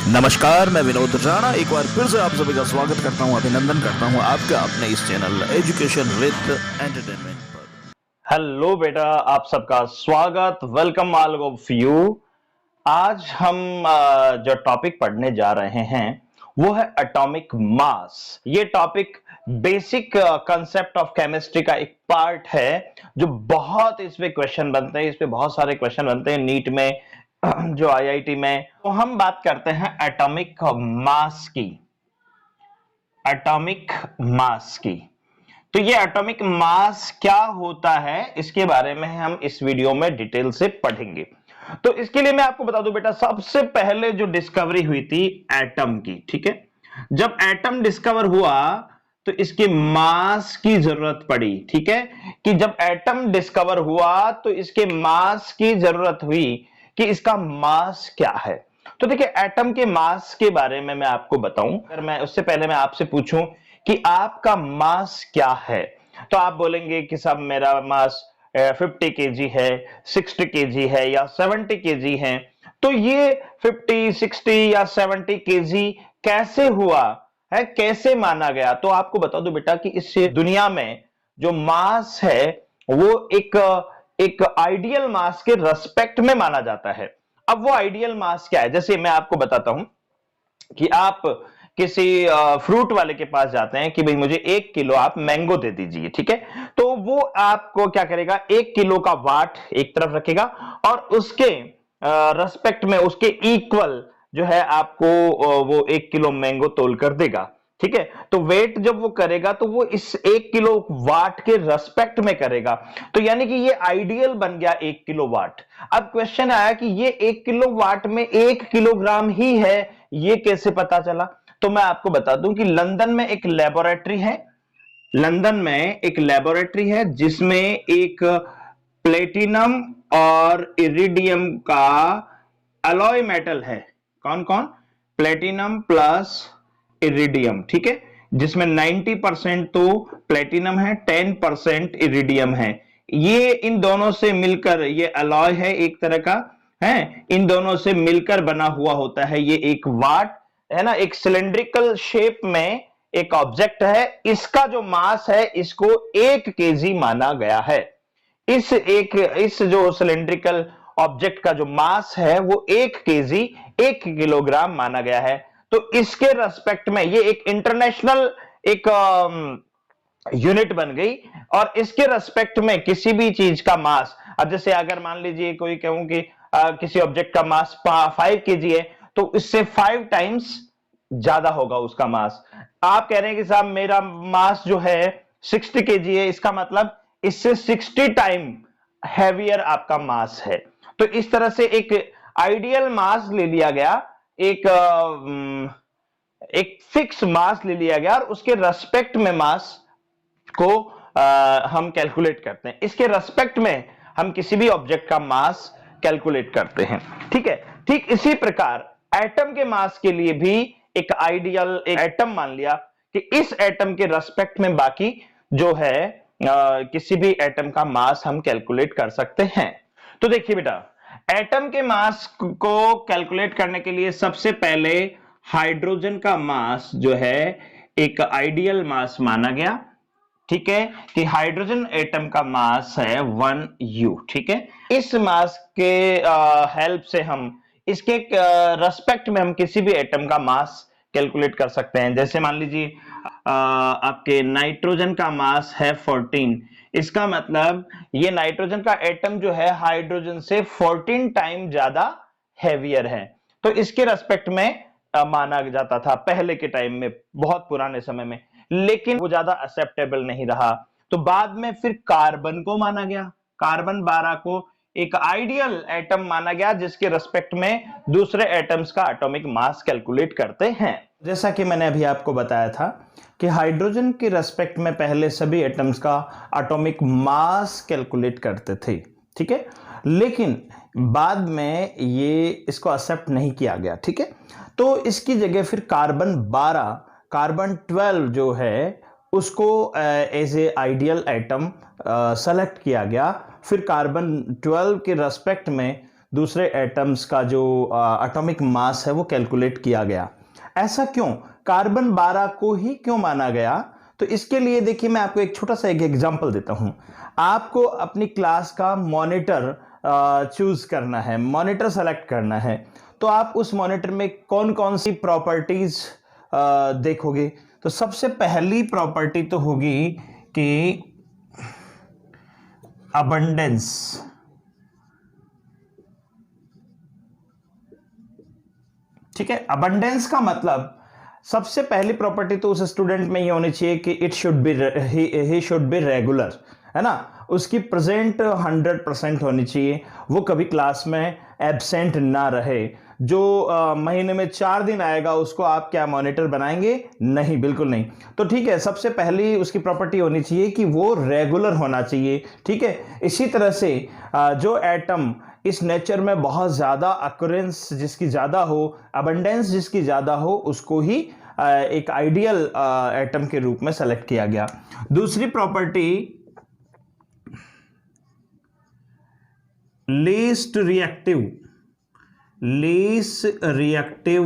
नमस्कार, मैं विनोद राणा एक बार फिर से आप सभी का स्वागत करता हूं, अभिनंदन करता हूं आपका अपने इस चैनल एजुकेशन विद एंटरटेनमेंट पर। हेलो बेटा, आप सबका स्वागत, वेलकम ऑल ऑफ यू। आज हम जो टॉपिक पढ़ने जा रहे हैं वो है एटॉमिक मास। ये topic basic concept of chemistry का एक पार्ट है जो बहुत इस पे क्वेश्चन बनते हैं, इस पे बहुत सारे क्वेश्चन बनते हैं नीट में, जो आईआईटी में। तो हम बात करते हैं एटॉमिक मास की। एटॉमिक मास की तो ये एटॉमिक मास क्या होता है इसके बारे में हम इस वीडियो में डिटेल से पढ़ेंगे। तो इसके लिए मैं आपको बता दूं बेटा, सबसे पहले जो डिस्कवरी हुई थी एटम की, ठीक है। जब एटम डिस्कवर हुआ तो इसके मास की जरूरत पड़ी, ठीक है, कि जब एटम डिस्कवर हुआ तो इसके मास की जरूरत हुई कि इसका मास क्या है। तो देखिए, एटम के मास के बारे में मैं आपको बताऊं, अगर मैं उससे पहले मैं आपसे पूछूं कि आपका मास क्या है, तो आप बोलेंगे कि साहब मेरा मास 50 केजी है, 60 केजी है या 70 केजी है। तो ये 50, 60 या 70 केजी कैसे हुआ है, कैसे माना गया? तो आपको बता दो बेटा कि इस दुनिया में जो मास है वो एक आइडियल मास के रेस्पेक्ट में माना जाता है। अब वो आइडियल मास क्या है, जैसे मैं आपको बताता हूं कि आप किसी फ्रूट वाले के पास जाते हैं कि भाई मुझे 1 किलो आप मैंगो दे दीजिए, ठीक है। तो वो आपको क्या करेगा, 1 किलो का वाट एक तरफ रखेगा और उसके रेस्पेक्ट में उसके इक्वल जो है आपको वो 1 किलो मैंगो तोल कर देगा, ठीक है। तो वेट जब वो करेगा तो वो इस 1 किलो वाट के रेस्पेक्ट में करेगा। तो यानी कि ये आइडियल बन गया 1 किलो वाट। अब क्वेश्चन आया कि ये 1 किलो वाट में 1 किलोग्राम ही है, ये कैसे पता चला? तो मैं आपको बता दूं कि लंदन में एक लेबोरेटरी है, लंदन में एक लेबोरेटरी है जिसमें एक प्लेटिनम और इरिडियम का अलॉय मेटल है। कौन कौन? प्लेटिनम प्लस इरिडियम, ठीक है, जिसमें 90% तो प्लेटिनम है, 10% इरिडियम है। ये इन दोनों से मिलकर ये अलॉय है, एक तरह का है, इन दोनों से मिलकर बना हुआ होता है ये एक वाट, है ना। एक सिलेंड्रिकल शेप में एक ऑब्जेक्ट है, इसका जो मास है इसको 1 केजी माना गया है। इस जो सिलेंड्रिकल ऑब्जेक्ट का जो मास है वो 1 केजी, 1 किलोग्राम माना गया है। तो इसके रेस्पेक्ट में ये एक इंटरनेशनल एक यूनिट बन गई और इसके रेस्पेक्ट में किसी भी चीज का मास, अब जैसे अगर मान लीजिए कोई कहूं कि किसी ऑब्जेक्ट का मास 5 केजी है तो इससे 5 टाइम्स ज्यादा होगा उसका मास। आप कह रहे हैं कि साहब मेरा मास जो है 60 केजी है, इसका मतलब इससे 60 टाइम हैवियर आपका मास है। तो इस तरह से एक आइडियल मास ले लिया गया, एक फिक्स मास ले लिया गया और उसके रेस्पेक्ट में मास को हम कैलकुलेट करते हैं। इसके रेस्पेक्ट में हम किसी भी ऑब्जेक्ट का मास कैलकुलेट करते हैं, ठीक है। ठीक इसी प्रकार एटम के मास के लिए भी एक आइडियल एक एटम मान लिया कि इस एटम के रेस्पेक्ट में बाकी जो है किसी भी एटम का मास हम कैलकुलेट कर सकते हैं। तो देखिए बेटा, एटम के मास को कैलकुलेट करने के लिए सबसे पहले हाइड्रोजन का मास जो है एक आइडियल मास माना गया, ठीक है, कि हाइड्रोजन एटम का मास है 1U, ठीक है। इस मास के हेल्प से हम इसके रेस्पेक्ट में हम किसी भी एटम का मास कैलकुलेट कर सकते हैं। जैसे मान लीजिए आपके नाइट्रोजन का मास है 14, इसका मतलब ये नाइट्रोजन का एटम जो है हाइड्रोजन से 14 टाइम ज्यादा हैवियर है। तो इसके रेस्पेक्ट में माना जाता था पहले के टाइम में, बहुत पुराने समय में, लेकिन वो ज्यादा एक्सेप्टेबल नहीं रहा। तो बाद में फिर कार्बन को माना गया, कार्बन 12 को एक आइडियल एटम माना गया जिसके रेस्पेक्ट में दूसरे एटम्स का एटॉमिक मास कैलकुलेट करते हैं। जैसा कि मैंने अभी आपको बताया था कि हाइड्रोजन के रेस्पेक्ट में पहले सभी एटम्स का एटॉमिक मास कैलकुलेट करते थे, ठीक है, लेकिन बाद में ये इसको एक्सेप्ट नहीं किया गया, ठीक है। तो इसकी जगह फिर कार्बन 12, कार्बन 12 जो है उसको as a ideal atom select किया गया। फिर कार्बन 12 के रेस्पेक्ट में दूसरे एटम्स का जो एटॉमिक मास है वो कैलकुलेट किया गया। ऐसा क्यों, कार्बन 12 को ही क्यों माना गया? तो इसके लिए देखिए मैं आपको एक छोटा सा एक एग्जांपल देता हूं। आपको अपनी क्लास का मॉनिटर चूज करना है, मॉनिटर सेलेक्ट करना है, तो आप उस मॉनिटर में कौन कौन सी प्रॉपर्टीज देखोगे? तो सबसे पहली प्रॉपर्टी तो होगी कि अबंडेंस। ठीक है, अबंडेंस का मतलब सबसे पहली प्रॉपर्टी तो उस स्टूडेंट में ये होनी चाहिए कि it should be he should be regular, है ना। उसकी प्रेजेंट 100% होनी चाहिए, वो कभी क्लास में एब्सेंट ना रहे। जो महीने में 4 दिन आएगा उसको आप क्या मॉनिटर बनाएंगे? नहीं, बिल्कुल नहीं। तो ठीक है, सबसे पहली उसकी प्रॉपर्टी होनी चाहिए कि वो रेगुलर होना चाहिए। ठीक है, इसी तरह से जो एटम इस नेचर में बहुत ज्यादा अक्रेंस जिसकी ज्यादा हो, अबंडेंस जिसकी ज्यादा हो, उसको ही एक आइडियल एटम के रूप में सेलेक्ट किया गया। दूसरी प्रॉपर्टी लीस्ट रिएक्टिव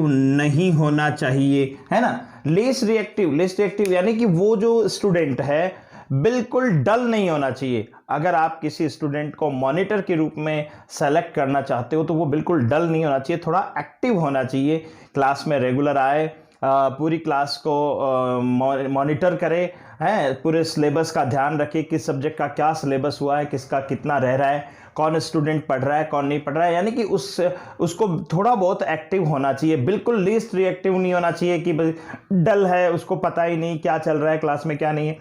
नहीं होना चाहिए, है ना। लीस्ट रिएक्टिव यानी कि वो जो स्टूडेंट है बिल्कुल डल नहीं होना चाहिए। अगर आप किसी स्टूडेंट को मॉनिटर के रूप में सेलेक्ट करना चाहते हो तो वो बिल्कुल डल नहीं होना चाहिए, थोड़ा एक्टिव होना चाहिए, क्लास में रेगुलर आए, पूरी क्लास को मॉनिटर करे, हैं, पूरे सिलेबस का ध्यान रखे, किस सब्जेक्ट का क्या सिलेबस हुआ है, किसका कितना रह रहा है, कौन स्टूडेंट पढ़ रहा है कौन नहीं पढ़ रहा है, यानी कि उसको थोड़ा बहुत एक्टिव होना चाहिए। बिल्कुल लीस्ट रिएक्टिव नहीं होना चाहिए कि डल है, उसको पता ही नहीं क्या चल रहा है क्लास में क्या नहीं है।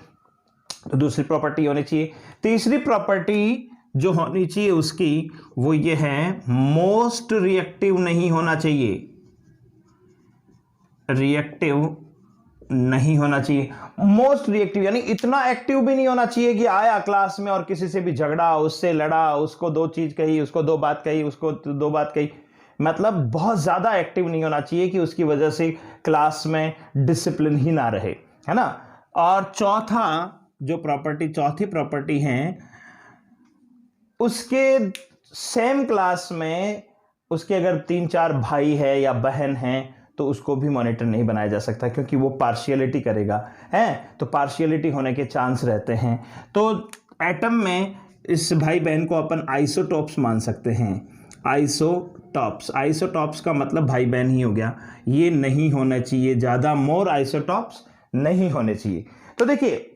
तो दूसरी प्रॉपर्टी होनी चाहिए। तीसरी प्रॉपर्टी जो होनी चाहिए उसकी वो ये है, मोस्ट रिएक्टिव नहीं होना चाहिए, रिएक्टिव नहीं होना चाहिए। मोस्ट रिएक्टिव यानी इतना एक्टिव भी नहीं होना चाहिए कि आया क्लास में और किसी से भी झगड़ा, उससे लड़ा, उसको 2 चीज कही, उसको 2 बात कही, उसको 2 बात कही, मतलब बहुत ज्यादा एक्टिव नहीं होना चाहिए कि उसकी वजह से क्लास में डिसिप्लिन ही ना रहे, है ना। और चौथी प्रॉपर्टी है, उसके सेम क्लास में उसके अगर 3-4 भाई है या बहन है तो उसको भी मॉनिटर नहीं बनाया जा सकता, क्योंकि वो पार्शियलिटी करेगा, है, तो पार्शियलिटी होने के चांस रहते हैं। तो एटम में इस भाई बहन को अपन आइसोटॉप्स मान सकते हैं। आइसोटॉप्स का मतलब भाई बहन ही हो गया, ये नहीं होना चाहिए, ज्यादा मोर आइसोटॉप्स नहीं होने चाहिए। तो देखिए,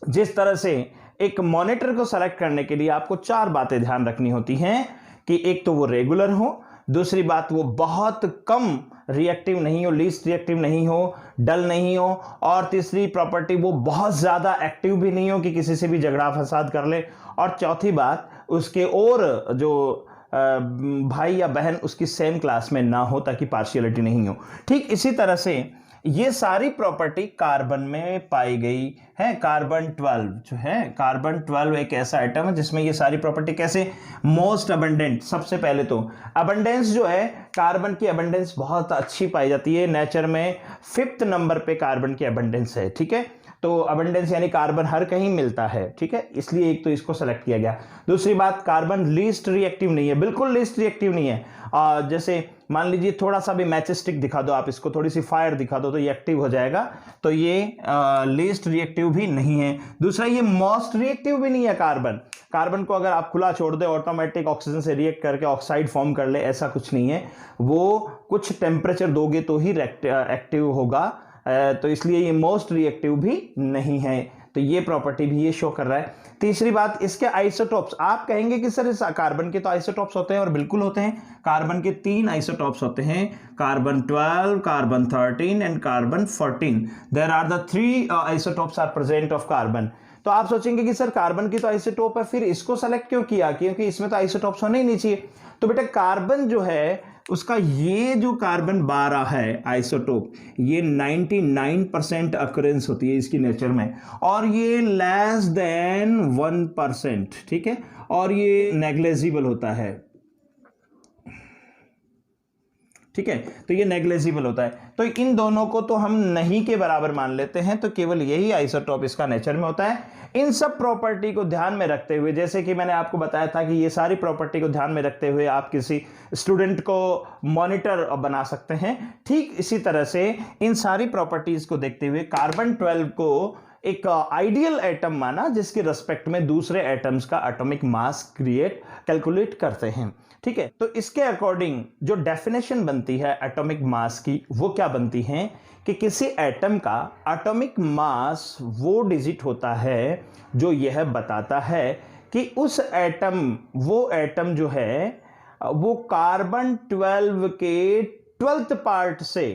जिस तरह से एक मॉनिटर को सेलेक्ट करने के लिए आपको 4 बातें ध्यान रखनी होती हैं कि एक तो वो रेगुलर हो, दूसरी बात वो बहुत कम रिएक्टिव नहीं हो, लीस्ट रिएक्टिव नहीं हो, डल नहीं हो, और तीसरी प्रॉपर्टी वो बहुत ज्यादा एक्टिव भी नहीं हो कि किसी से भी झगड़ा फसाद कर ले, और चौथी बात उसके और जो भाई या बहन उसकी सेम क्लास में ना हो ताकि पार्शियलिटी नहीं हो। ठीक इसी तरह से ये सारी प्रॉपर्टी कार्बन में पाई गई है। कार्बन 12 जो है, कार्बन 12 एक ऐसा आइटम है जिसमें ये सारी प्रॉपर्टी कैसे, मोस्ट अबंडेंट। सबसे पहले तो अबंडेंस जो है, कार्बन की अबंडेंस बहुत अच्छी पाई जाती है नेचर में, 5th नंबर पे कार्बन की अबंडेंस है। ठीक है, तो अबंडेंस यानी कार्बन हर कहीं मिलता है, ठीक है, इसलिए एक तो इसको सेलेक्ट किया गया। दूसरी बात, कार्बन लीस्ट रिएक्टिव नहीं है, बिल्कुल लीस्ट रिएक्टिव नहीं है। जैसे मान लीजिए थोड़ा सा भी मैच स्टिक दिखा दो आप इसको, थोड़ी सी फायर दिखा दो तो ये एक्टिव हो जाएगा, तो ये लीस्ट रिएक्टिव भी नहीं है। दूसरा, ये मोस्ट रिएक्टिव भी नहीं है। कार्बन को अगर आप खुला छोड़ दे ऑटोमेटिक ऑक्सीजन से रिएक्ट करके ऑक्साइड फॉर्म कर ले, ऐसा कुछ नहीं है, वो कुछ टेम्परेचर दोगे तो ही एक्टिव होगा, तो इसलिए ये मोस्ट रिएक्टिव भी नहीं है। तो ये प्रॉपर्टी भी ये शो कर रहा है। तीसरी बात, इसके आइसोटॉप्स, आप कहेंगे कि सर इस कार्बन के तो आइसोटॉप्स होते हैं, और बिल्कुल होते हैं। कार्बन के 3 आइसोटॉप्स होते हैं, carbon 12, carbon 13 and carbon 14। There are the 3 isotopes are present of carbon. तो आप सोचेंगे कि सर कार्बन की तो आइसोटॉप है, फिर इसको सेलेक्ट क्यों किया, क्योंकि इसमें तो आइसोटॉप्स होने ही नहीं चाहिए। तो बेटा कार्बन जो है उसका ये जो कार्बन 12 है आइसोटोप, ये 99% अक्रेंस होती है इसकी नेचर में, और ये लेस देन 1%, ठीक है, और ये नेग्लेजिबल होता है। ठीक है, तो ये नेग्लिजिबल होता है। तो इन दोनों को तो हम नहीं के बराबर मान लेते हैं, तो केवल यही आइसोटोप इसका नेचर में होता है। इन सब प्रॉपर्टी को ध्यान में रखते हुए, जैसे कि मैंने आपको बताया था कि ये सारी प्रॉपर्टी को ध्यान में रखते हुए आप किसी स्टूडेंट को मॉनिटर बना सकते हैं, ठीक इसी तरह से इन सारी प्रॉपर्टीज को देखते हुए कार्बन 12 को एक आइडियल एटम माना, जिसके रेस्पेक्ट में दूसरे एटम्स का एटॉमिक मास कैलकुलेट करते हैं। ठीक है, तो इसके अकॉर्डिंग जो डेफिनेशन बनती है एटॉमिक मास की, वो क्या बनती है कि किसी एटम का एटॉमिक मास वो डिजिट होता है जो यह बताता है कि उस एटम, वो एटम जो है वो कार्बन 12 के 12th पार्ट से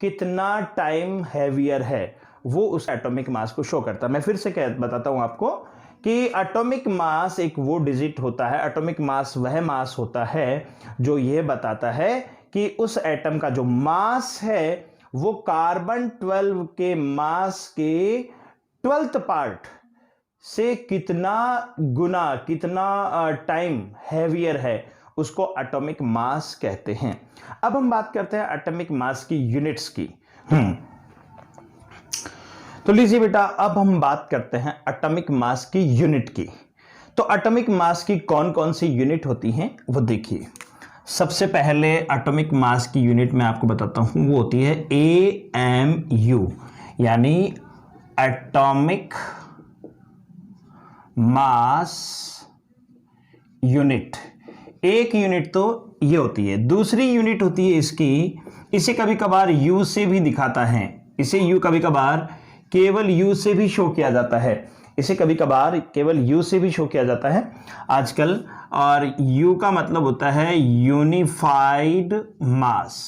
कितना टाइम हैवियर है, वो उस एटॉमिक मास को शो करता है। मैं फिर से बताता हूं आपको कि एटॉमिक मास एक वो डिजिट होता है, एटॉमिक मास वह मास होता है जो यह बताता है कि उस एटम का जो मास है वो कार्बन 12 के मास के 12th पार्ट से कितना गुना, कितना टाइम हैवियर है, उसको एटॉमिक मास कहते हैं। अब हम बात करते हैं एटॉमिक मास की यूनिट्स की। तो लीजिए बेटा, अब हम बात करते हैं एटॉमिक मास की यूनिट की। तो एटॉमिक मास की कौन कौन सी यूनिट होती हैं वो देखिए। सबसे पहले एटॉमिक मास की यूनिट मैं आपको बताता हूं, वो होती है AMU, यानी एटॉमिक मास यूनिट। एक यूनिट तो ये होती है। दूसरी यूनिट होती है इसकी, इसे कभी कभार U से भी दिखाता है, इसे U कभी कभार केवल U से भी शो किया जाता है, इसे कभी कभार केवल U से भी शो किया जाता है आजकल। और U का मतलब होता है यूनिफाइड मास,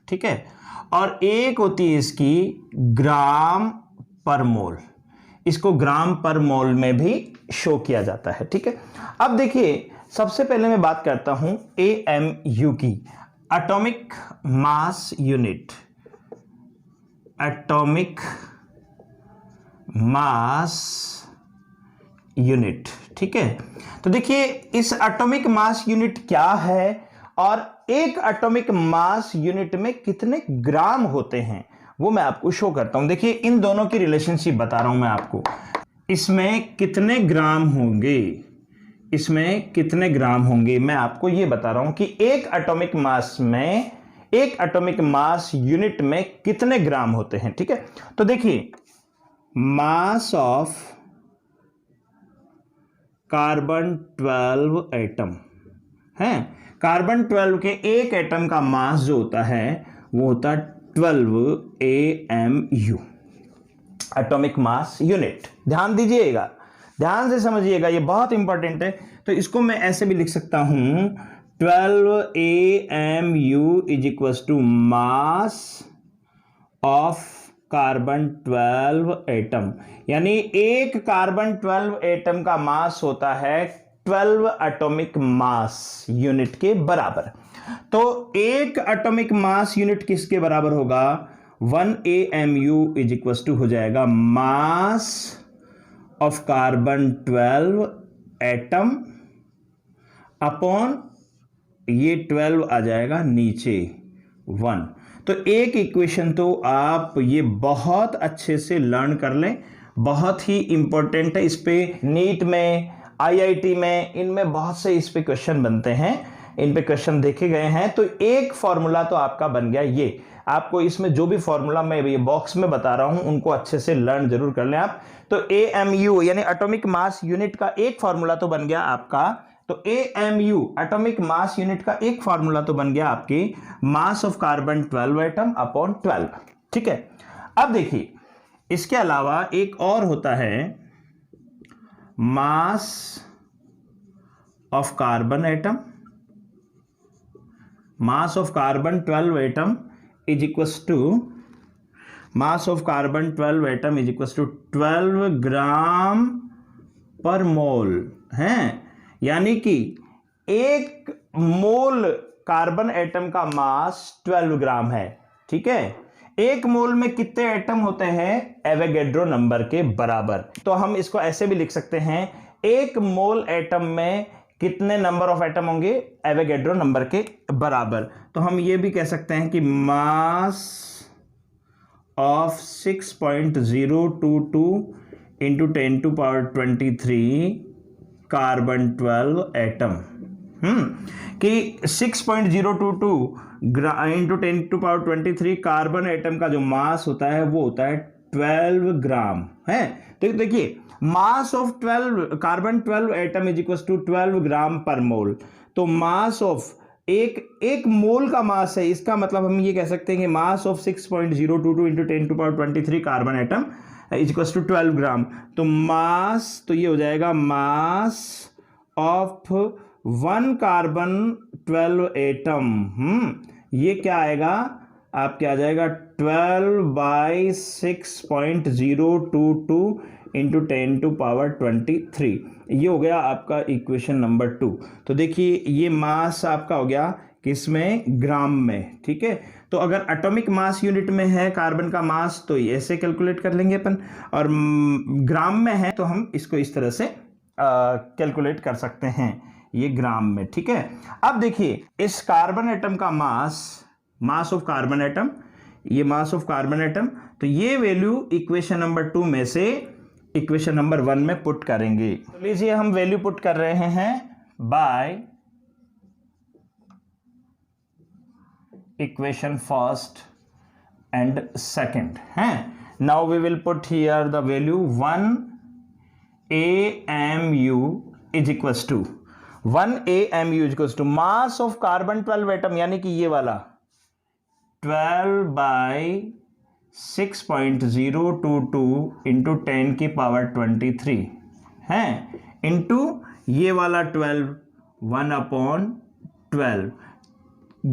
ठीक है। और एक होती है इसकी ग्राम पर मोल, इसको ग्राम पर मोल में भी शो किया जाता है, ठीक है। अब देखिए, सबसे पहले मैं बात करता हूं AMU की, atomic mass unit, atomic mass unit, ठीक है। तो देखिए, इस एटॉमिक मास यूनिट क्या है और एक एटॉमिक मास यूनिट में कितने ग्राम होते हैं वो मैं आपको शो करता हूं। देखिए, इन दोनों की रिलेशनशिप बता रहा हूं मैं आपको। इसमें कितने ग्राम होंगे, इसमें कितने ग्राम होंगे, मैं आपको ये बता रहा हूं कि एक एटॉमिक मास में, एक एटॉमिक मास यूनिट में कितने ग्राम होते हैं, ठीक है। तो देखिए, मास ऑफ कार्बन 12 एटम है, कार्बन 12 के एक एटम का मास जो होता है वो होता है 12 AMU, एटॉमिक मास यूनिट। ध्यान दीजिएगा, ध्यान से समझिएगा, ये बहुत इंपॉर्टेंट है। तो इसको मैं ऐसे भी लिख सकता हूं, 12 AMU is equal to mass of carbon 12 atom, यानी एक कार्बन 12 एटम का मास होता है 12 एटॉमिक मास यूनिट के बराबर। तो एक एटॉमिक मास यूनिट किसके बराबर होगा, 1 AMU इज इक्वल टू हो जाएगा मास ऑफ कार्बन 12 एटम अपॉन ये 12 आ जाएगा नीचे 1। तो एक इक्वेशन तो आप ये बहुत अच्छे से लर्न कर लें, बहुत ही इंपॉर्टेंट है। इस पे नीट में, IIT में, इनमें बहुत से इस पे क्वेश्चन बनते हैं, इन पे क्वेश्चन देखे गए हैं। तो एक फॉर्मूला तो आपका बन गया। ये आपको इसमें जो भी फॉर्मूला मैं ये बॉक्स में बता रहा हूं उनको अच्छे से लर्न जरूर कर लें आप। तो AMU यानी एटॉमिक मास यूनिट का एक फॉर्मूला तो बन गया आपका। तो AMU एटॉमिक मास यूनिट का एक फॉर्मूला तो बन गया आपकी मास ऑफ कार्बन 12 एटम अपॉन 12, ठीक है। अब देखिए, इसके अलावा एक और होता है mass of carbon atom, mass of carbon 12 atom is equal to, mass of carbon 12 atom is equal to 12 gram per mole है, यानी कि एक मोल कार्बन एटम का मास 12 ग्राम है, ठीक है। एक मोल में कितने एटम होते हैं, एवोगैड्रो नंबर के बराबर। तो हम इसको ऐसे भी लिख सकते हैं, एक मोल एटम में कितने नंबर ऑफ एटम होंगे? एवोगैड्रो नंबर के बराबर। तो हम ये भी कह सकते हैं कि mass of 6.022 into 10⁻23 carbon 12 atom. कि 6.022 इंटू 10⁻23 कार्बन एटम का जो मास होता है वो होता है 12 ग्राम है। तो देखिए mass of 12 carbon 12 atom is equal to 12 gram per mole. तो मास ऑफ एक मोल का मास है, इसका मतलब हम ये कह सकते हैं कि mass of 6.022 into 10⁻23 carbon atom is equal to 12 gram. तो मास, तो ये हो जाएगा मास ऑफ 1 कार्बन 12 एटम। ये क्या आएगा? आपके आ जाएगा 12/6.022 इंटू 10⁻23। ये हो गया आपका इक्वेशन नंबर 2। तो देखिए ये मास आपका हो गया किसमें? ग्राम में। ठीक है, तो अगर एटॉमिक मास यूनिट में है कार्बन का मास तो ऐसे कैलकुलेट कर लेंगे अपन, और ग्राम में है तो हम इसको इस तरह से कैलकुलेट कर सकते हैं, ये ग्राम में। ठीक है, अब देखिए इस कार्बन एटम का मास ऑफ कार्बन एटम, ये मास ऑफ कार्बन एटम, तो ये वैल्यू इक्वेशन नंबर 2 में से इक्वेशन नंबर 1 में पुट करेंगे। तो लीजिए हम वैल्यू पुट कर रहे हैं by equation first and second है। Now we will put here the value 1 AMU is equals to 1 AMU is equals to mass of carbon 12 atom, यानी कि ये वाला 12/6.022 इंटू 10⁻23 है, इंटू ये वाला 12 1/12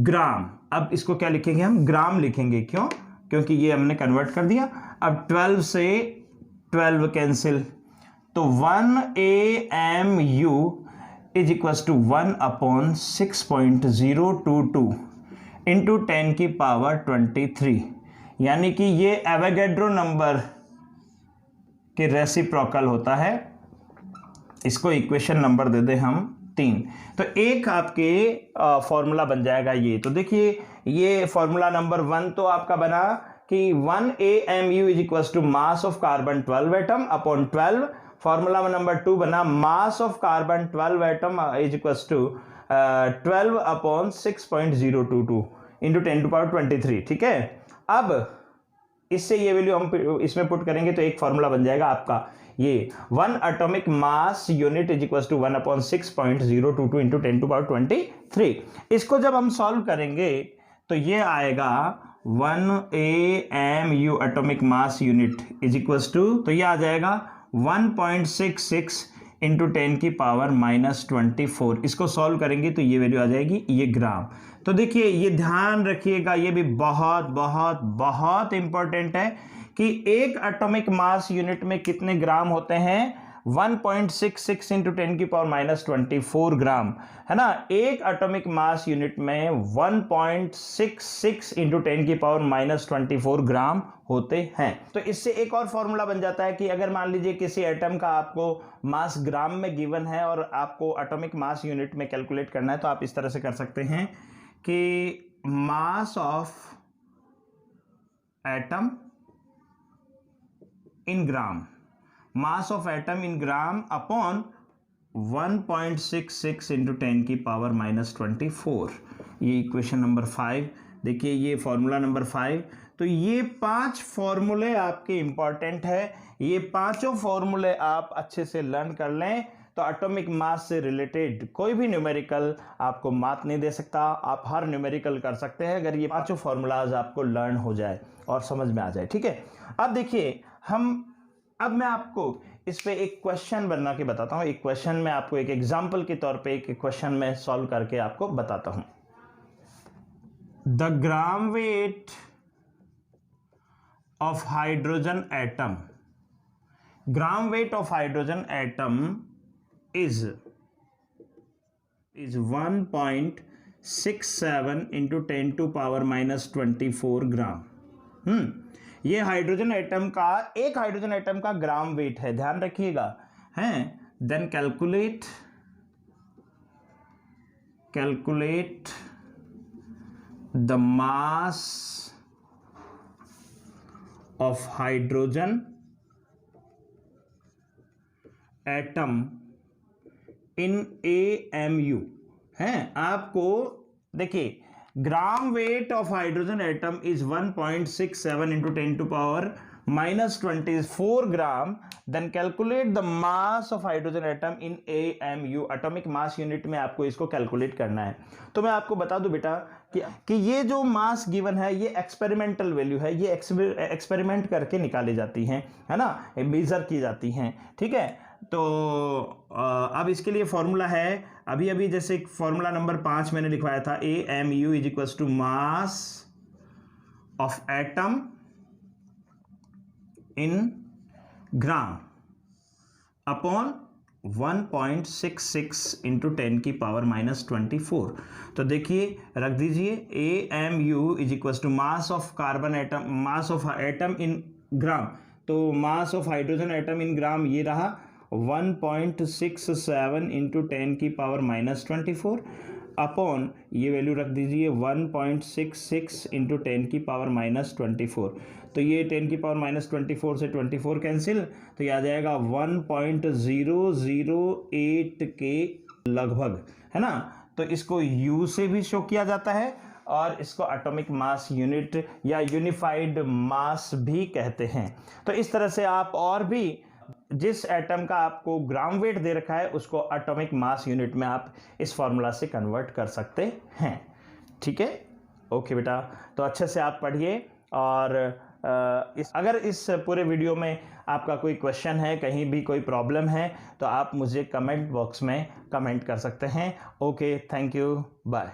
ग्राम। अब इसको क्या लिखेंगे? हम ग्राम लिखेंगे। क्यों? क्योंकि ये हमने कन्वर्ट कर दिया। अब 12 से 12 कैंसिल, तो 1 AMU is equals to 1/6.022 into 10⁻23, यानी कि ये एवोगैड्रो नंबर के रेसिप्रोकल होता है। इसको इक्वेशन नंबर दे दे हम 3। तो एक आपके फॉर्मूला बन जाएगा ये। तो देखिए ये फॉर्मूला नंबर 1 तो आपका बना कि 1 AMU is equal to mass of carbon 12 atom upon 12। Formula number 2 बना mass of carbon 12 atom is equal to 12/6.022 into 10⁻23। ठीक है, अब इससे ये वैल्यू हम इसमें पुट करेंगे तो एक फॉर्मूला बन जाएगा आपका ये 1 atomic mass unit is equal to 1/6.022 into 10⁻23। इसको जब हम सॉल्व करेंगे तो ये आएगा 1 AMU atomic mass unit is equal to, तो ये आ जाएगा 1.66 इंटू 10⁻24। इसको सॉल्व करेंगे तो ये वैल्यू आ जाएगी ये ग्राम। तो देखिए ये ध्यान रखिएगा, ये भी बहुत बहुत बहुत इंपॉर्टेंट है कि एक एटॉमिक मास यूनिट में कितने ग्राम होते हैं? 1.66 इंटू 10⁻24 ग्राम, है ना। एक एटॉमिक मास यूनिट में 1.66 इंटू 10⁻24 ग्राम होते हैं। तो इससे एक और फॉर्मूला बन जाता है कि अगर मान लीजिए किसी एटम का आपको मास ग्राम में गिवन है और आपको एटॉमिक मास यूनिट में कैलकुलेट करना है, तो आप इस तरह से कर सकते हैं कि mass of atom in gram, mass of atom in gram upon 1.66 into 10⁻24। ये इक्वेशन नंबर 5। देखिए ये फॉर्मूला नंबर 5। तो ये 5 फॉर्मूले आपके इंपॉर्टेंट है। ये पांचों फॉर्मूले आप अच्छे से लर्न कर लें तो एटॉमिक मास से रिलेटेड कोई भी न्यूमेरिकल आपको मात नहीं दे सकता। आप हर न्यूमेरिकल कर सकते हैं अगर ये पांचों फॉर्मूलाज आपको लर्न हो जाए और समझ में आ जाए। ठीक है, अब देखिए अब मैं आपको इस पे एक क्वेश्चन बना के बताता हूं। एक क्वेश्चन में आपको एक एग्जांपल के तौर पे एक क्वेश्चन में सॉल्व करके आपको बताता हूं। The gram weight of hydrogen atom, gram weight of hydrogen atom is 1.67 into 10⁻24 ग्राम। ये हाइड्रोजन एटम का, एक हाइड्रोजन एटम का ग्राम वेट है, ध्यान रखिएगा। हैं, then calculate calculate the mass of hydrogen atom in AMU है। आपको देखिए gram weight of hydrogen atom is 1.67 into 10 to power -24 gram. Then calculate the mass of hydrogen atom in AMU, atomic mass unit में आपको इसको calculate करना है। तो मैं आपको बता दूं बेटा कि ये जो मास गिवन है ये एक्सपेरिमेंटल वैल्यू है, ये एक्सपेरिमेंट करके निकाली जाती हैं, है ना, मेजर की जाती हैं, ठीक है। तो अब इसके लिए फॉर्मूला है, अभी जैसे फॉर्मूला नंबर 5 मैंने लिखवाया था, AMU is equal to mass of atom in gram upon 1.66 into 10 की पावर -24। तो देखिए रख दीजिए AMU is equal to mass of carbon atom, mass of atom in gram. तो mass of hydrogen atom in gram ये रहा 1.67 into 10 की power -24 upon ये वैल्यू रख दीजिए 1.66 इंटू 10 की पावर -24। तो ये 10 की पावर -24 से 24 कैंसिल, तो ये आ जाएगा 1.008 के लगभग, है ना। तो इसको U से भी शो किया जाता है और इसको एटॉमिक मास यूनिट या यूनिफाइड मास भी कहते हैं। तो इस तरह से आप और भी जिस एटम का आपको ग्राम वेट दे रखा है उसको एटॉमिक मास यूनिट में आप इस फॉर्मूला से कन्वर्ट कर सकते हैं, ठीक है। ओके बेटा, तो अच्छे से आप पढ़िए और अगर इस पूरे वीडियो में आपका कोई क्वेश्चन है, कहीं भी कोई प्रॉब्लम है, तो आप मुझे कमेंट बॉक्स में कमेंट कर सकते हैं। Okay, thank you, bye.